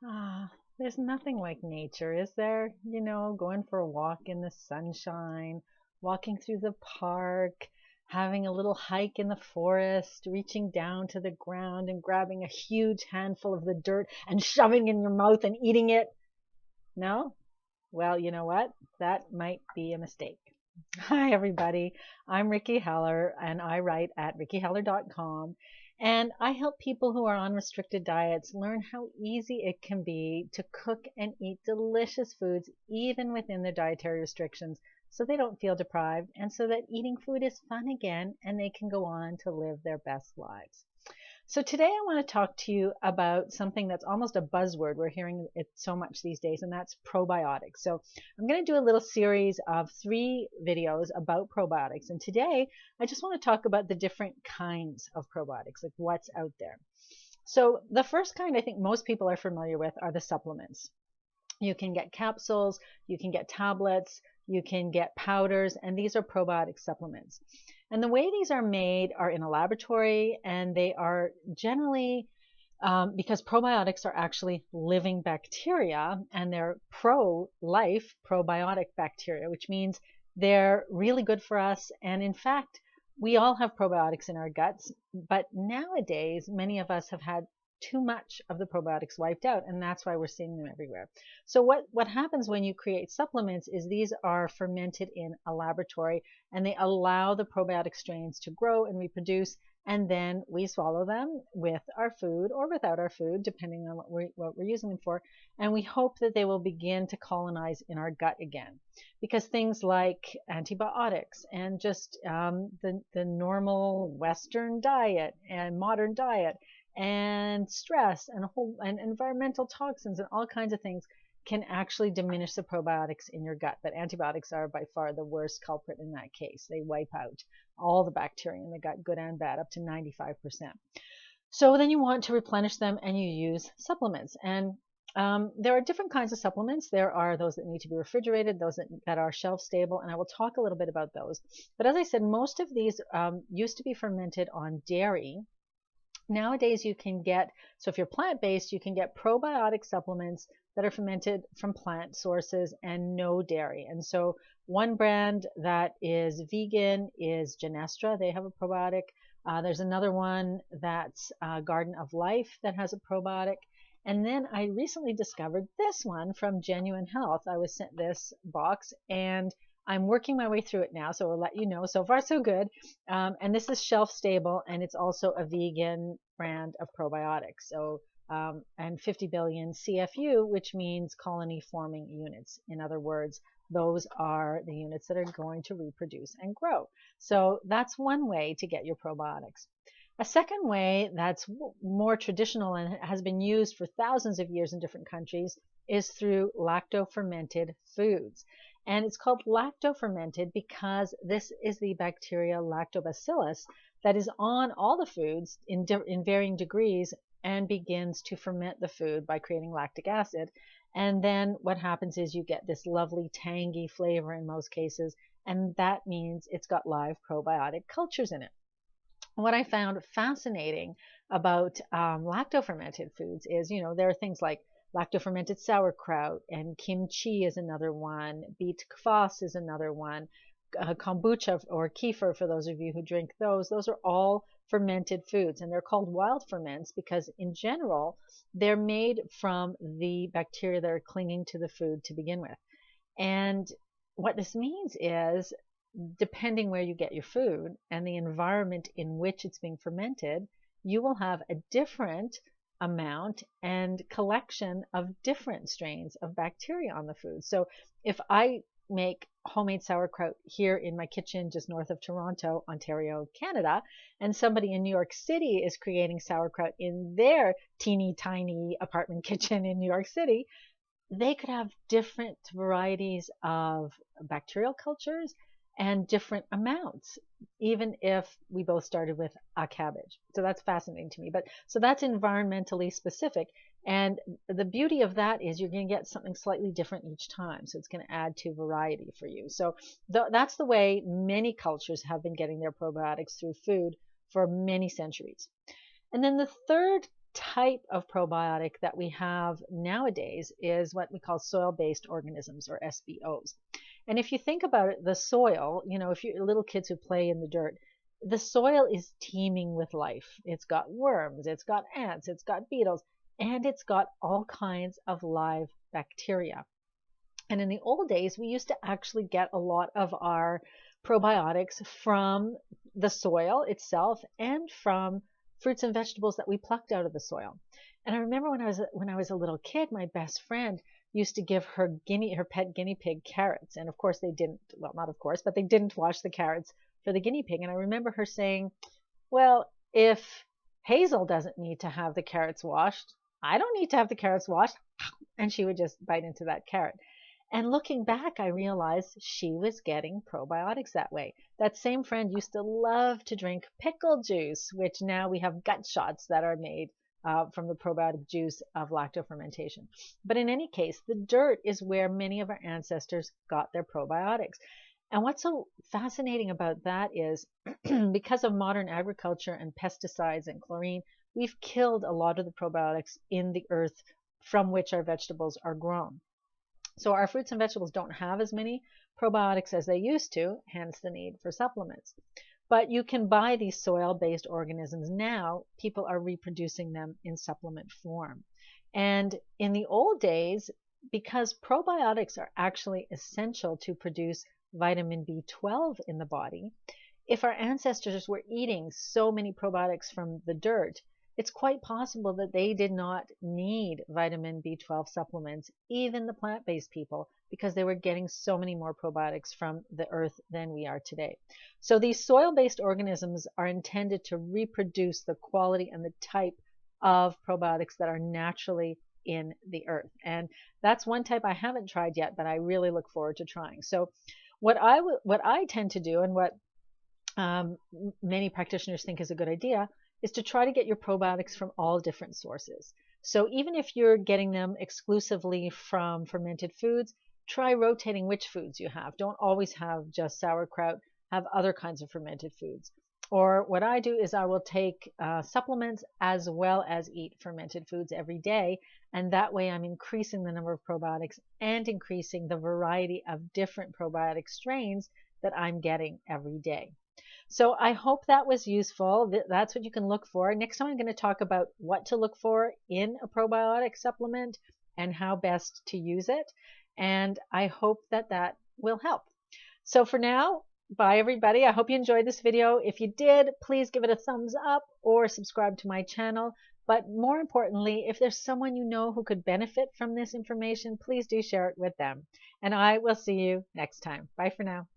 There's nothing like nature, is there? Going for a walk in the sunshine, walking through the park, having a little hike in the forest, reaching down to the ground and grabbing a huge handful of the dirt and shoving in your mouth and eating it. No? Well, you know what? That might be a mistake. Hi, everybody. I'm Ricky Heller, and I write at rickyheller.com. And I help people who are on restricted diets learn how easy it can be to cook and eat delicious foods, even within their dietary restrictions, so they don't feel deprived and so that eating food is fun again and they can go on to live their best lives. So today I want to talk to you about something that's almost a buzzword. We're hearing it so much these days, and that's probiotics. So I'm going to do a little series of 3 videos about probiotics. And today I just want to talk about the different kinds of probiotics, like what's out there. So the first kind I think most people are familiar with are the supplements. You can get capsules, you can get tablets, you can get powders, and these are probiotic supplements. And the way these are made are in a laboratory, and they are generally because probiotics are actually living bacteria and they're pro-life probiotic bacteria, which means they're really good for us. And in fact, we all have probiotics in our guts, but nowadays, many of us have had too much of the probiotics wiped out, and that's why we're seeing them everywhere. So what happens when you create supplements is these are fermented in a laboratory, and they allow the probiotic strains to grow and reproduce, and then we swallow them with our food or without our food, depending on what we're using them for, and we hope that they will begin to colonize in our gut again. Because things like antibiotics and just the normal Western diet and modern diet and stress and environmental toxins and all kinds of things can actually diminish the probiotics in your gut. But antibiotics are by far the worst culprit in that case. They wipe out all the bacteria in the gut, good and bad, up to 95%. So then you want to replenish them and you use supplements. And there are different kinds of supplements. There are those that need to be refrigerated, those that are shelf stable, and I will talk a little bit about those. But as I said, most of these used to be fermented on dairy. Nowadays you can get, so if you're plant-based, you can get probiotic supplements that are fermented from plant sources and no dairy. And so one brand that is vegan is Genestra. They have a probiotic. There's another one that's Garden of Life that has a probiotic. And then I recently discovered this one from Genuine Health. I was sent this box and I'm working my way through it now, so I'll let you know. So far, so good. And this is shelf stable, and it's also a vegan brand of probiotics. So, and 50 billion CFU, which means colony forming units. In other words, those are the units that are going to reproduce and grow. So that's one way to get your probiotics. A second way that's more traditional and has been used for thousands of years in different countries is through lacto-fermented foods. And it's called lacto-fermented because this is the bacteria lactobacillus that is on all the foods in varying degrees and begins to ferment the food by creating lactic acid. And then what happens is you get this lovely tangy flavor in most cases, and that means it's got live probiotic cultures in it. What I found fascinating about lacto-fermented foods is, there are things like lacto-fermented sauerkraut, and kimchi is another one. Beet kvass is another one. Kombucha or kefir, for those of you who drink those are all fermented foods, and they're called wild ferments because in general they're made from the bacteria that are clinging to the food to begin with. And what this means is, depending where you get your food and the environment in which it's being fermented, you will have a different amount and collection of different strains of bacteria on the food. So if I make homemade sauerkraut here in my kitchen just north of Toronto, Ontario, Canada, and somebody in New York City is creating sauerkraut in their teeny tiny apartment kitchen in New York City, they could have different varieties of bacterial cultures and different amounts, even if we both started with a cabbage. So that's fascinating to me. But so that's environmentally specific. And the beauty of that is you're going to get something slightly different each time. So it's going to add to variety for you. So that's the way many cultures have been getting their probiotics through food for many centuries. And then the third type of probiotic that we have nowadays is what we call soil-based organisms, or SBOs. And if you think about it, the soil, if you're little kids who play in the dirt, the soil is teeming with life. It's got worms, it's got ants, it's got beetles, and it's got all kinds of live bacteria. And in the old days, we used to actually get a lot of our probiotics from the soil itself and from fruits and vegetables that we plucked out of the soil. And I remember when I was a little kid, my best friend used to give her pet guinea pig carrots. And of course they didn't, well, not of course, but they didn't wash the carrots for the guinea pig. And I remember her saying, well, if Hazel doesn't need to have the carrots washed, I don't need to have the carrots washed. And she would just bite into that carrot. And looking back, I realized she was getting probiotics that way. That same friend used to love to drink pickle juice, which now we have gut shots that are made from the probiotic juice of lactofermentation. But in any case, the dirt is where many of our ancestors got their probiotics. And what's so fascinating about that is because of modern agriculture and pesticides and chlorine, we've killed a lot of the probiotics in the earth from which our vegetables are grown. So our fruits and vegetables don't have as many probiotics as they used to, hence the need for supplements. But you can buy these soil-based organisms now. People are reproducing them in supplement form. And in the old days, because probiotics are actually essential to produce vitamin B12 in the body, if our ancestors were eating so many probiotics from the dirt, it's quite possible that they did not need vitamin B12 supplements, even the plant-based people, because they were getting so many more probiotics from the earth than we are today. So these soil-based organisms are intended to reproduce the quality and the type of probiotics that are naturally in the earth. And that's one type I haven't tried yet, but I really look forward to trying. So what I tend to do, and what many practitioners think is a good idea, is to try to get your probiotics from all different sources. So even if you're getting them exclusively from fermented foods, try rotating which foods you have. Don't always have just sauerkraut, have other kinds of fermented foods. Or what I do is I will take supplements as well as eat fermented foods every day. And that way I'm increasing the number of probiotics and increasing the variety of different probiotic strains that I'm getting every day. So I hope that was useful. That's what you can look for. Next time I'm going to talk about what to look for in a probiotic supplement and how best to use it. And I hope that that will help. So for now, bye everybody. I hope you enjoyed this video. If you did, please give it a thumbs up or subscribe to my channel. But more importantly, if there's someone you know who could benefit from this information, please do share it with them. And I will see you next time. Bye for now.